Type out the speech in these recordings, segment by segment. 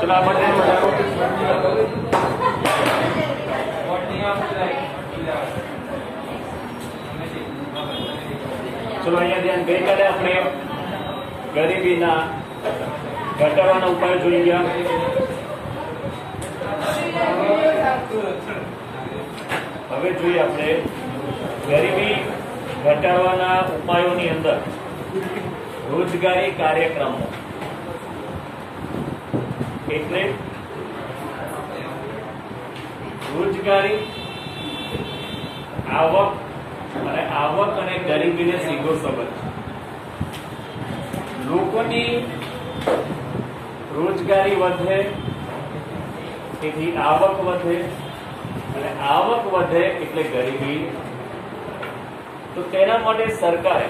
चलो आप बने बताओ। चलो अहींया ध्यान गई काले अपने गरीबीना घटाडवाना उपाय જોઈ ગયા। હવે જોઈએ આપણે ગરીબી ઘટાડવાના ઉપાયોની અંદર રોજગારી કાર્યક્રમો એટલે રોજગારી આવક અને ગરીબીને સીધો સંબંધ છે। લોકોની રોજગારી વધે તેથી આવક વધે અને આવક વધે એટલે ગરીબી। તો તેના માટે સરકારે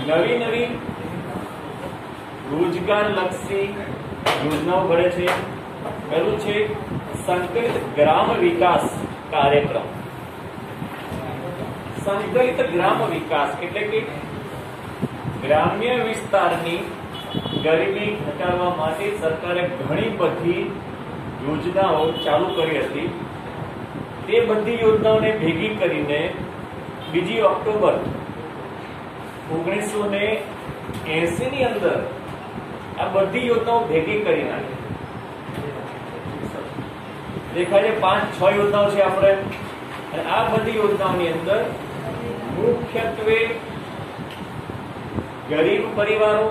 નવી નવી રોજગાર લક્ષી યોજનાઓ ઘડે છે। પહેલું છે સંકલિત ગ્રામ વિકાસ કાર્યક્રમ। સંકલિત ગ્રામ વિકાસ એટલે કે ગ્રામ્ય વિસ્તારની ગરીબી ઘટાડવા માટે સરકારે ઘણી બધી યોજનાઓ ચાલુ કરી હતી। તે બધી યોજનાઓને ભેગી કરીને 2 ઓક્ટોબર 1980 ની અંદર આ બધી યોજનાઓ ભેગી કરી નાખી। દેખાય છે 5-6 યોજનાઓ છે આપણે, અને આ બધી યોજનાઓની અંદર મુખ્યત્વે ગરીબ પરિવારો,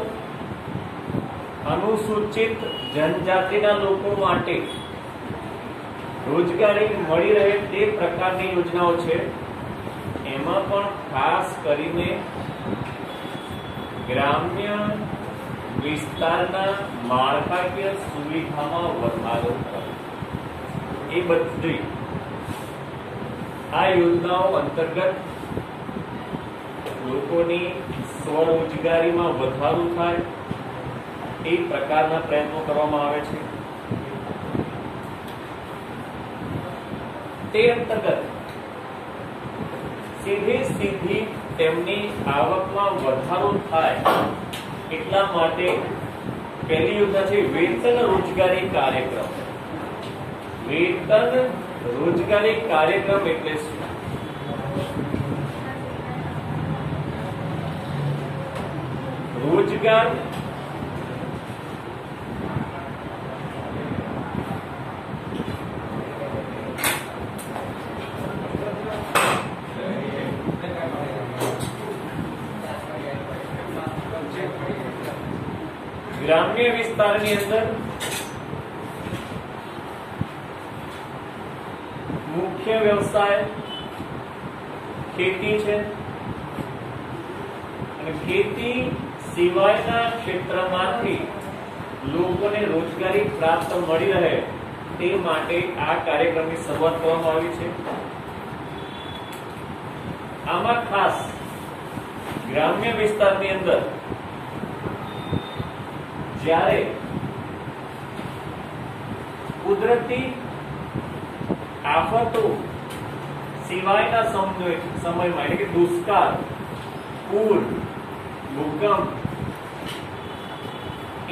અનુસૂચિત જનજાતિના લોકો માટે રોજગારી મળી રહે તે પ્રકારની યોજનાઓ છે। એમાં પણ ખાસ કરીને ગ્રામ્ય વિસ્તારના માળખાકીય સુવિધામાં વધારો કરે એ બધી આ યોજનાઓ અંતર્ગત લોકોની સ્વરોજગારીમાં વધારો થાય એ પ્રકારના પ્રયત્નો કરવામાં આવે છે। તે અંતર્ગત સીધી તેમની આવકમાં વધારો થાય એટલા માટે પહેલી યોજના છે વેતન રોજગારી કાર્યક્રમ। વેતન રોજગારી કાર્યક્રમ એટલે શું? રોજગાર ગ્રામ્ય વિસ્તારની અંદર મુખ્ય વ્યવસાય ખેતી છે, અને ખેતી સિવાયના ક્ષેત્રમાંથી લોકોને રોજગારી પ્રાપ્ત મળી રહે તે માટે આ કાર્યક્રમની શરૂઆત કરવામાં આવી છે। આમાં ખાસ ગ્રામ્ય વિસ્તારની અંદર જ્યારે કુદરતી આફતો સિવાયના સમયમાં એટલે કે દુષ્કાળ, પૂર, ભૂકંપ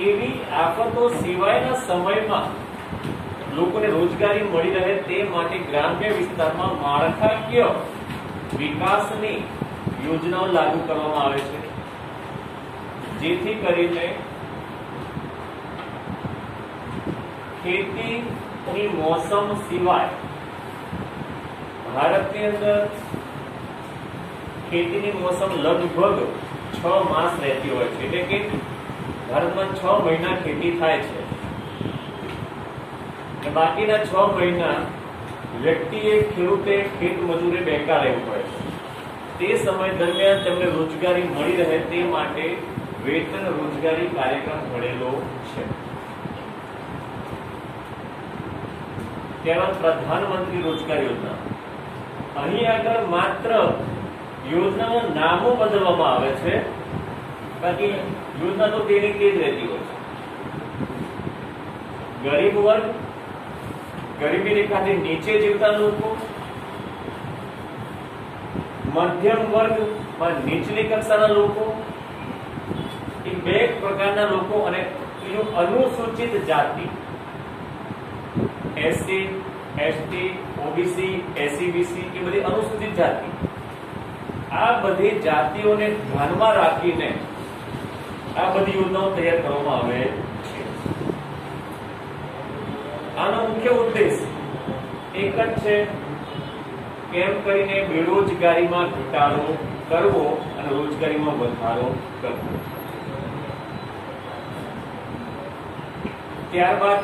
એવી આફતો સિવાયના સમયમાં લોકોને રોજગારી મળી રહે તે માટે ગ્રામ્ય વિસ્તારમાં માળખાકીય વિકાસની યોજનાઓ લાગુ કરવામાં આવે છે, જેથી કરીને ખેતીની મોસમ સિવાય ભારતની અંદર ખેતીની મોસમ લગભગ 6 માસ રહેતી હોય છે, એટલે કે ભારતમાં 6 મહિના ખેતી થાય છે, અને બાકીના 6 મહિના વ્યક્તિએ ખેડૂતે ખેત મજૂરે બેકાર રહેવું પડે છે। તે સમય દરમિયાન તેમને રોજગારી મળી રહે તે માટે વેતન રોજગારી કાર્યક્રમ ઘડેલો છે। ત્યારબાદ પ્રધાનમંત્રી રોજગાર યોજના। અહીં આગળ માત્ર યોજનાના નામો બદલવામાં આવે છે, બાકી યોજના તો તેની તે જ રહેતી હોય છે। ગરીબ વર્ગ, ગરીબી રેખાથી નીચે જીવતા લોકો, મધ્યમ વર્ગમાં નીચલી કક્ષાના લોકો, એ 2 પ્રકારના લોકો, અને તો અનુસૂચિત જાતિ એસસી, એસટી, ઓબીસી, એસસીબીસી એ બધી અનુસૂચિત જાતિ, આ બધી જાતિઓને ધ્યાનમાં રાખીને આ બધી યોજનાઓ તૈયાર કરવામાં આવે છે. આનો મુખ્ય ઉદ્દેશ એક જ છે, કેમ કરીને બેરોજગારીમાં ઘટાડો કરવો અને રોજગારીમાં વધારો કરવો. ત્યારબાદ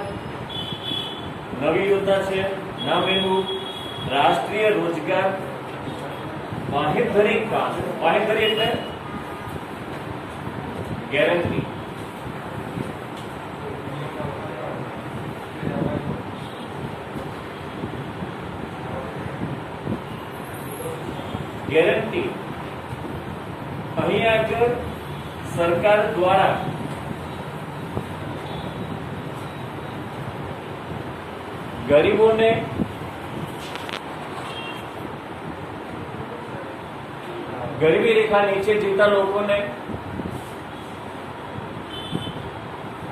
નવી યોજના છે, નામ એનું રાષ્ટ્રીય રોજગાર બાંહેધરી કાર્ડ. બાંહેધરી એટલે ગેરંટી. ગેરંટી અહીં આગળ સરકાર દ્વારા ગરીબોને ગરીબી રેખા નીચે જીવતા લોકોને,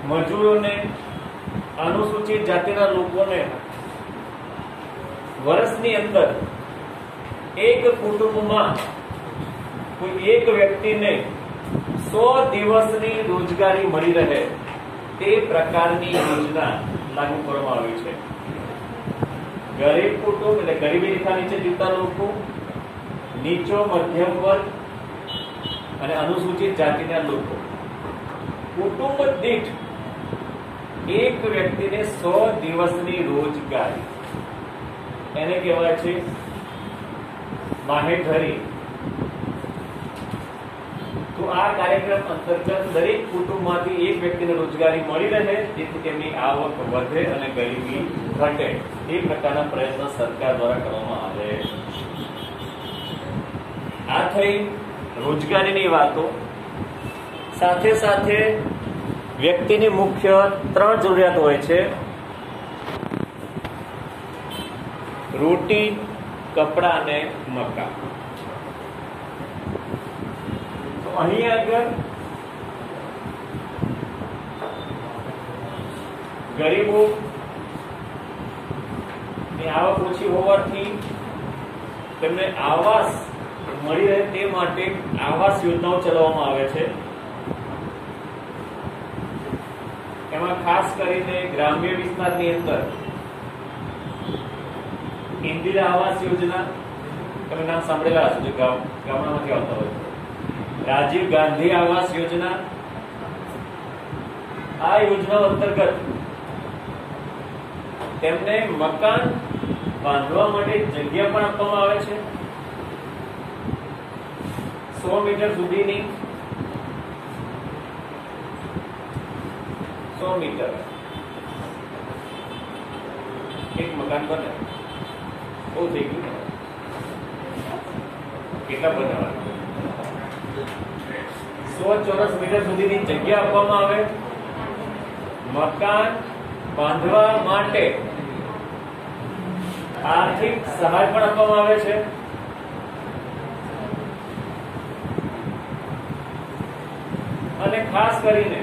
મજૂરોને, અનુસૂચિત જાતિના લોકોને વર્ષની અંદર એક કુટુંબમાં કોઈ એક વ્યક્તિને 100 દિવસની રોજગારી મળી રહે તે પ્રકારની યોજના લાગુ કરવામાં આવી છે. ગરીબ કુટુંબ એટલે ગરીબી રેખા નીચે જીવતા લોકો, નીચો મધ્યમ વર્ગ અને અનુસૂચિત જાતિના લોકો, કુટુંબ દીઠ એક વ્યક્તિને 100 દિવસની રોજગારી, એને કહેવાય છે બાંહેધરી. તો આ કાર્યક્રમ અંતર્ગત દરેક કુટુંબમાંથી એક વ્યક્તિને રોજગારી મળી રહે, જેથી તેમની આવક વધે અને ગરીબી ઘટે, એ પ્રકારના પ્રયત્ન સરકાર દ્વારા કરવામાં આવે. આ થઈ રોજગારીની વાતો. સાથે સાથે વ્યક્તિની મુખ્ય 3 જરૂરિયાત હોય છે: રોટી, કપડા અને મકાન. તો અહીં આગળ ગરીબો ની આવક ઓછી હોવાથી તેમને આવાસ મળી રહે તે માટે આવાસ યોજનાઓ ચલાવવામાં આવે છે. એમાં ખાસ કરીને ગ્રામ્ય વિસ્તારની અંદર ઇન્દિરા આવાસ યોજના, તમે નામ સાંભળેલા હશો, ગામડામાંથી આવતા હોય. રાજીવ ગાંધી આવાસ યોજના, આ યોજના અંતર્ગત તેમને મકાન બાંધવા માટે જગ્યા પણ આપવામાં આવે છે. 100 મીટર સુધીની 100 મીટર એક મકાન બને. બહુ થઈ ગયું. કેટલા બનાવવા? 100 ચોરસ મીટર સુધીની જગ્યા આપવામાં આવે. મકાન બાંધવા માટે આર્થિક સહાય પણ આપવામાં આવે છે. અને ખાસ કરીને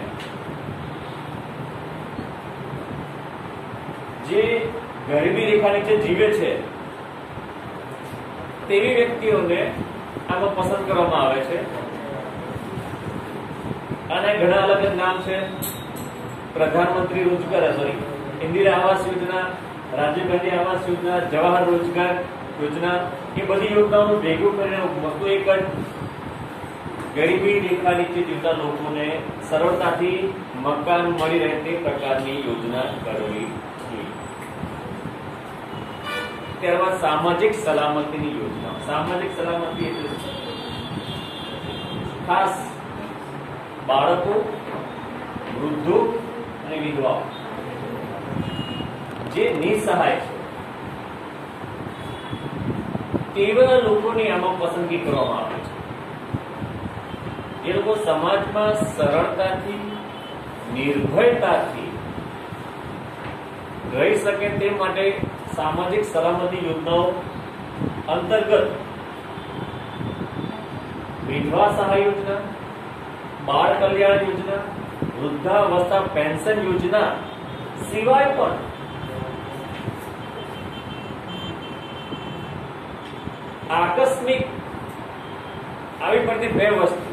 જે ગરીબી રેખા નીચે જીવે છે તેવી વ્યક્તિઓને આમાં પસંદ કરવામાં આવે છે. અને ઘણા અલગ અલગ નામ છે: પ્રધાનમંત્રી રોજગાર, ઇન્દિરા આવાસ યોજના, રાજીવ ગાંધી આવાસ યોજના, જવાહર રોજગાર યોજના. એ બધી યોજનાઓનું ભેગું કરીને વસ્તુ એક જ, ગરીબી રેખા નીચે જીવતા લોકોને સરળતાથી મકાન મળી રહે તે પ્રકારની યોજના કરવી જોઈએ. ત્યારબાદ સામાજિક સલામતીની યોજના. સામાજિક સલામતી એટલે ખાસ બાળકો, વૃદ્ધો અને વિધવાઓ જે નિસહાય છે તેવા લોકોની આમાં પસંદગી કરવામાં આવે છે. એ લોકો સમાજમાં સરળતાથી, નિર્ભયતાથી રહી શકે તે માટે સામાજિક સલામતી યોજનાઓ અંતર્ગત વિધવા સહાય યોજના, બાળ કલ્યાણ યોજના, વૃદ્ધાવસ્થા પેન્શન યોજના સિવાય પણ આકસ્મિક આવી પડતી બે વસ્તુ,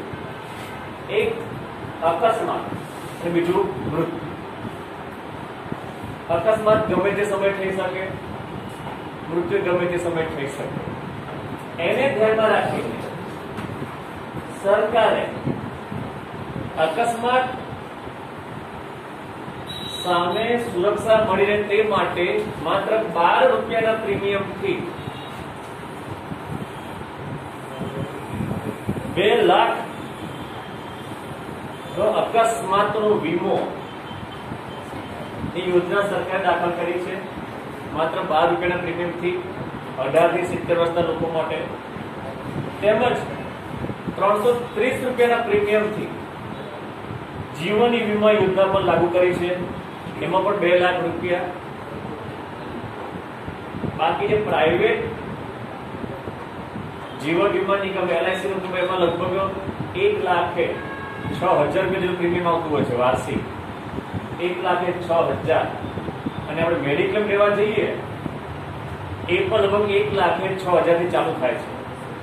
એક અકસ્માત અને બીજું મૃત્યુ. અકસ્માત ગમે તે સમય થઈ શકે, મૃત્યુ ગમે તે સમય થઈ શકે. એને ધ્યાનમાં રાખીને સરકારે અકસ્માત સામે સુરક્ષા મળી રહે તે માટે માત્ર 12 રૂપિયાના પ્રીમિયમથી 2 લાખ અકસ્માતનો વીમો ની યોજના સરકારે દાખલ કરી છે. માત્ર 12 રૂપિયાના પ્રીમિયમથી 18 થી 70 વર્ષના લોકો માટે, તેમજ 330 રૂપિયાના પ્રીમિયમથી જીવન વીમા યોજના પણ લાગુ કરી છે. એમાં પણ 2 લાખ રૂપિયા. બાકી જે પ્રાઇવેટ જીવન વીમા નિગમ LIC નું એમાં લગભગ 1,06,000 જેટલું પ્રીમિયમ આવતું હોય છે વાર્ષિક. 1,06,000. અને આપણે મેડિક્લેમ લેવા જઈએ એ પણ લગભગ 1,06,000 થી ચાલુ થાય છે.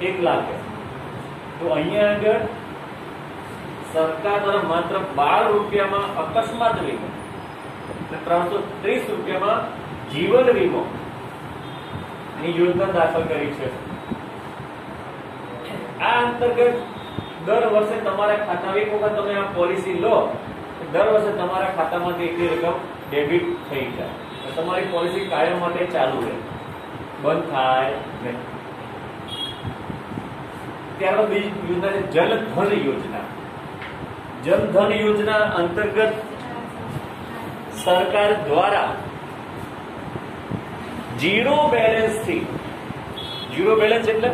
1 લાખ. તો અહીંયા આગળ સરકાર દ્વારા માત્ર 12 રૂપિયામાં અકસ્માત વીમો અને 330 રૂપિયામાં જીવન વીમો ની યોજના દાખલ કરી છે. આ અંતર્ગત દર વર્ષે તમારા ખાતામાં, એક વખત તમે આ પોલિસી લો, દર વર્ષે તમારા ખાતામાંથી એટલી રકમ ડેબિટ થઈ જાય. તમારી પોલિસી કાયમ માટે ચાલુ રહે, બંધ થાય નહીં. ત્યારબાદ બીજી યોજના છે જનધન યોજના. જનધન યોજના અંતર્ગત સરકાર દ્વારા 0 બેલેન્સથી, 0 બેલેન્સ એટલે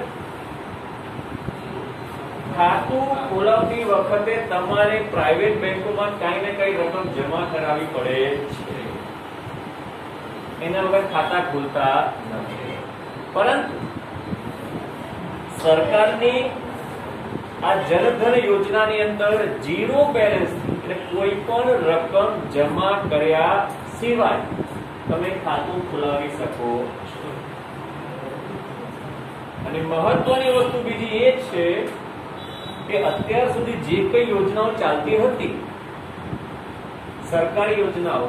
ખાતું ખોલાવતી વખતે તમારે પ્રાઇવેટ બેંકોમાં કઈ ને કઈ રકમ જમા કરાવવી પડે છે. એના વગર ખાતા ખુલતા નથી. પરંતુ સરકારની આ જનધન યોજનાની અંદર 0 બેલેન્સ એટલે કોઈ પણ રકમ જમા કર્યા સિવાય તમે ખાતું ખોલાવી શકો છો. અને મહત્વની વસ્તુ બીજી એ છે કે અત્યાર સુધી જે કઈ યોજનાઓ ચાલતી હતી, સરકારી યોજનાઓ,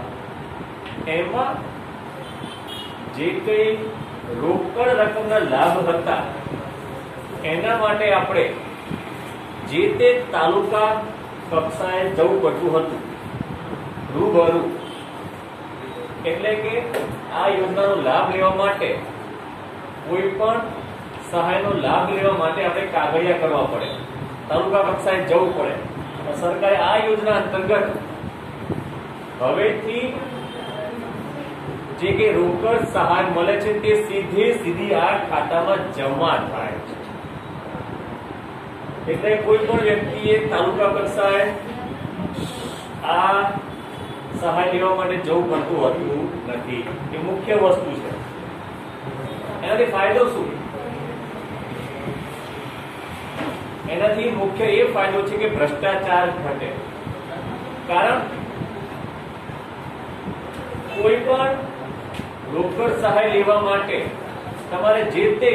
એમાં જે કઈ રોકડ રકમના લાભ હતા એના માટે આપણે જે તે તાલુકા કક્ષાએ જવું પડતું હતું રૂબરૂ. એટલે કે આ યોજનાનો લાભ લેવા માટે, કોઈ પણ સહાયનો લાભ લેવા માટે આપણે કાગળિયા કરવા પડે, તાલુકા કક્ષાએ જવું પડે. સરકારે આ યોજના અંતર્ગત હવેથી જે કે રોકડ સહાય મળે છે તે સીધી આ ખાતામાં જમા થાય છે. એટલે કોઈ પણ વ્યક્તિએ તાલુકા કક્ષાએ આ સહાય લેવા માટે જવું પડતું હોતું નથી. એ મુખ્ય વસ્તુ છે. એનાથી ફાયદો શું? એનાથી મુખ્ય એ ફાયદો છે કે ભ્રષ્ટાચાર ઘટે. કારણ કોઈ પણ રોકડ સહાય લેવા માટે તમારે જે તે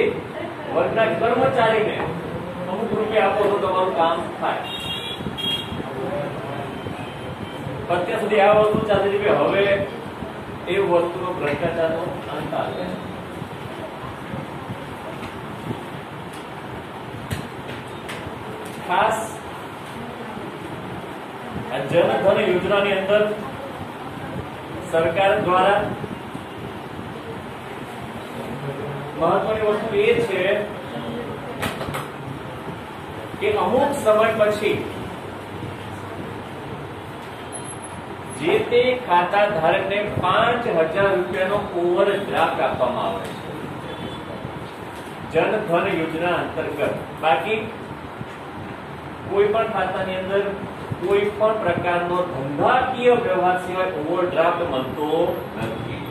વર્ગના કર્મચારીને અમુક રૂપિયા આપો તો તમારું કામ થાય. અત્યાર સુધી આ વસ્તુ ચાલતી હતી, હવે એ વસ્તુનો ભ્રષ્ટાચારનો અંત આવે. ખાસ આ જનધન યોજનાની અંદર સરકાર દ્વારા મહત્વની વસ્તુ એ છે કે અમુક સમય પછી જે તે ખાતા ધારકને 5,000 રૂપિયાનો ઓવરડ્રાફ્ટ આપવામાં આવે છે જનધન યોજના અંતર્ગત. બાકી કોઈ પણ ખાતાની અંદર કોઈ પણ પ્રકારનો ધંધાકીય વ્યવહાર સિવાય ઓવરડ્રાફ્ટ મળતો નથી.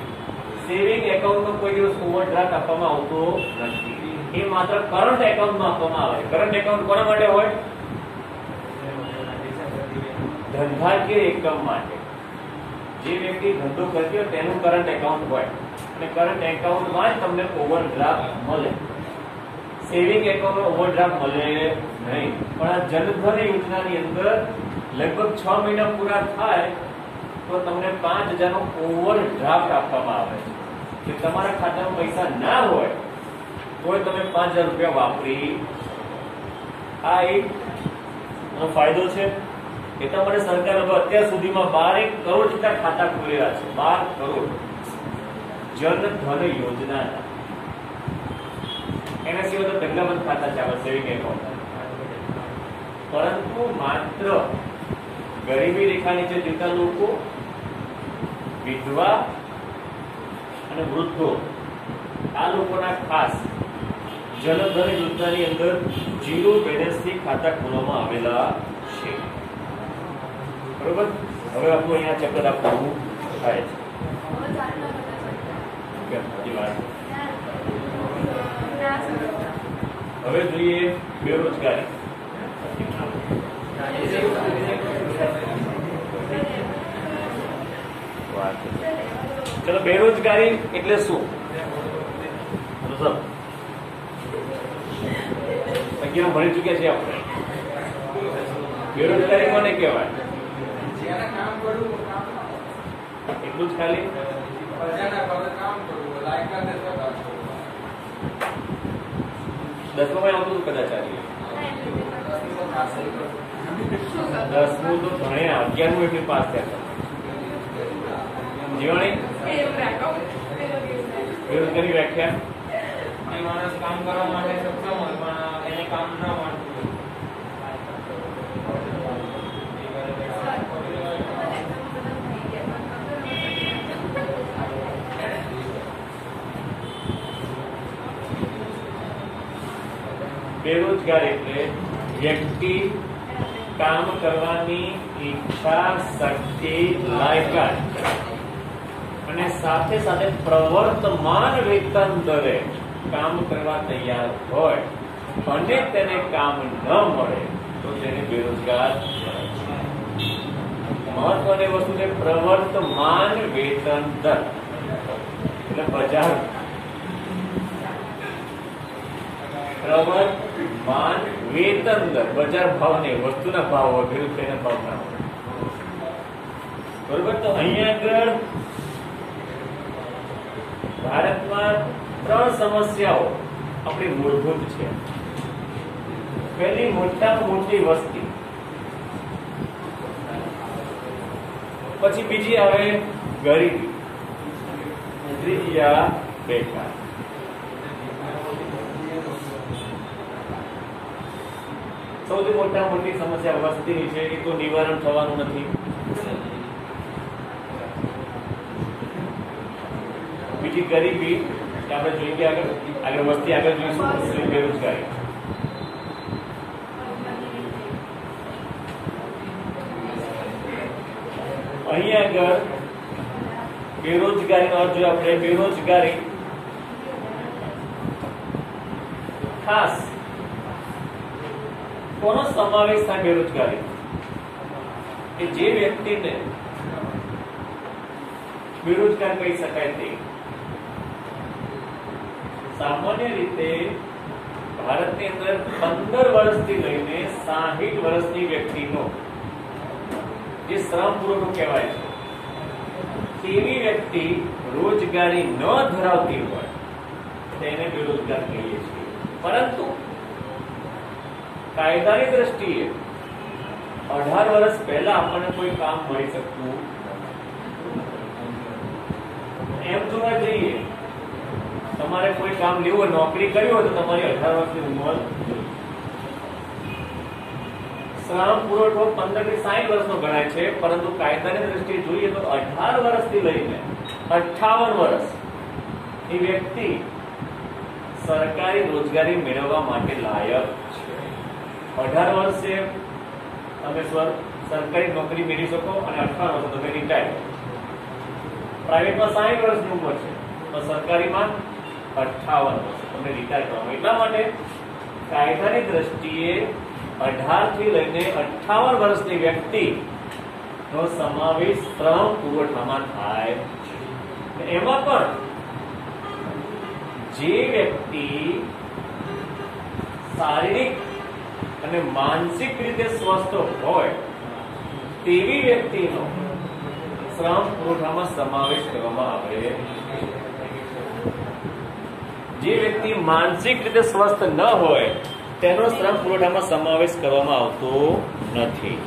સેવિંગ એકાઉન્ટમાં કોઈ દિવસ ઓવરડ્રાફ્ટ આપવામાં આવતો નથી. એ માત્ર કરંટ એકાઉન્ટમાં આપવામાં આવે છે. કરંટ એકાઉન્ટ કોના માટે હોય? ધંધાકીય એકમ માટે જે વ્યક્તિ ધંધો કરતી હોય તેનું કરંટ એકાઉન્ટ હોય અને કરંટ એકાઉન્ટમાં જ તમને ઓવરડ્રાફ્ટ મળે. સેવિંગ એકાઉન્ટમાં ઓવરડ્રાફ્ટ મળે નહીં. પણ આ જનધન યોજનાની અંદર લગભગ 6 મહિના પૂરા થાય તો તમને 5,000 નો ઓવરડ્રાફ્ટ આપવામાં આવે છે કે તમારા ખાતામાં પૈસા ના હોય તો તમે 5,000 રૂપિયા વાપરી. આ એક ફાયદો છે. એટલા માટે સરકારે અત્યાર સુધીમાં 12 કરોડ જેટલા ખાતા ખોલેલા છે. 12 કરોડ જનધન યોજના. એના સિવાય તો ઢગલાબંધ ખાતા ચાલે સેવિંગ એકાઉન્ટ. પરંતુ માત્ર ગરીબી રેખા નીચે જીવતા લોકો, વિધવા અને વૃદ્ધો, આ લોકોના ખાસ જનધન યોજનાની અંદર 0 બેલેન્સ થી ખાતા ખોલવામાં આવેલા છે. બરોબર. હવે આપણું અહીંયા ચક્કર આપવાનું થાય છે. હવે જોઈએ બેરોજગારી. ચલો, બેરોજગારી એટલે શું? અગિયાર ભણી ચુક્યા છીએ આપણે. બેરોજગારી કોને કહેવાય? એટલું જ ખાલી? 10મું આવતું કદાચ. 10મું તો ભણ્યા, 11મું એટલે પાસ થયા. જીવણી બેરોજગારી વ્યાખ્યા? માણસ કામ કરવા માટે સક્ષમ હોય પણ એને કામ ના મળતું. બેરોજગાર એટલે વ્યક્તિ કામ કરવાની ઈચ્છા, શક્તિ, લાયકાત અને સાથે સાથે પ્રવર્તમાન વેતન દરે કામ કરવા તૈયાર હોય અને તેને કામ ન મળે તો તેને બેરોજગાર કહેવાય. મહત્વની વસ્તુ છે પ્રવર્તમાન વેતન દર એટલે બજાર. પ્રવર્તમાન વેતન દર, બજાર ભાવ નહીં, વસ્તુના ભાવ હોય, ખેડૂતના ભાવ ના હોય. બરોબર. તો અહીંયા આગળ ભારતમાં 3 સમસ્યાઓ આપણી મૂળભૂત છે. પહેલી, મોટામાં મોટી વસ્તી. પછી બીજી આવે ગરીબી. ત્રીજી આ બેકાર. સૌથી મોટામાં મોટી સમસ્યા વસ્તીની છે. એ તો નિવારણ થવાનું નથી. બીજી ગરીબી, આપણે જોઈએ આગળ વસ્તી આગળ જોઈશું. બેરોજગારી. અહીંયા આગળ બેરોજગારીનો અર્થ જોઈએ આપણે. બેરોજગારી ખાસ કોનો સમાવેશ થાય? બેરોજગારી કે જે વ્યક્તિને બેરોજગાર કહી શકાય તે. સામાન્ય રીતે ભારતની અંદર 15 વર્ષથી લઈને 60 વર્ષની વ્યક્તિનો જે શ્રમ પુરવઠો કહેવાય છે તેવી વ્યક્તિ રોજગારી ન ધરાવતી હોય તેને બેરોજગાર કહીએ છીએ. પરંતુ કાયદાની દ્રષ્ટિએ 18 વર્ષ પહેલા આપણને કોઈ કામ મળી શકતું. એમ જોવા જઈએ, તમારે કોઈ કામ લેવું હોય, નોકરી કરવી હોય તો તમારી 18 વર્ષની ઉંમર. શ્રમ પુરવઠો 15 થી 60 વર્ષનો ગણાય છે, પરંતુ કાયદાની દ્રષ્ટિએ જોઈએ તો 18 વર્ષથી લઈને 58 વર્ષ એ વ્યક્તિ સરકારી રોજગારી મેળવવા માટે લાયક છે. 18 વર્ષે તમે સરકારી નોકરી મેળવી શકો અને 58 વર્ષે તમે રિટાયર. પ્રાઇવેટમાં 60 વર્ષની ઉંમર છે તો સરકારીમાં 58 વર્ષ તમને રિટાયર કરવાનું. એટલા માટે કાયદાની દ્રષ્ટિએ 18 થી લઈને 58 વર્ષની વ્યક્તિનો સમાવેશ શ્રમ પુરવઠામાં થાય છે. એમાં પણ જે વ્યક્તિ શારીરિક અને માનસિક રીતે સ્વસ્થ હોય તેવી વ્યક્તિનો શ્રમ પુરવઠામાં સમાવેશ કરવામાં આવે. જે વ્યક્તિ માનસિક રીતે સ્વસ્થ ન હોય તેનો શ્રમ પુરવઠામાં સમાવેશ કરવામાં આવતો નથી.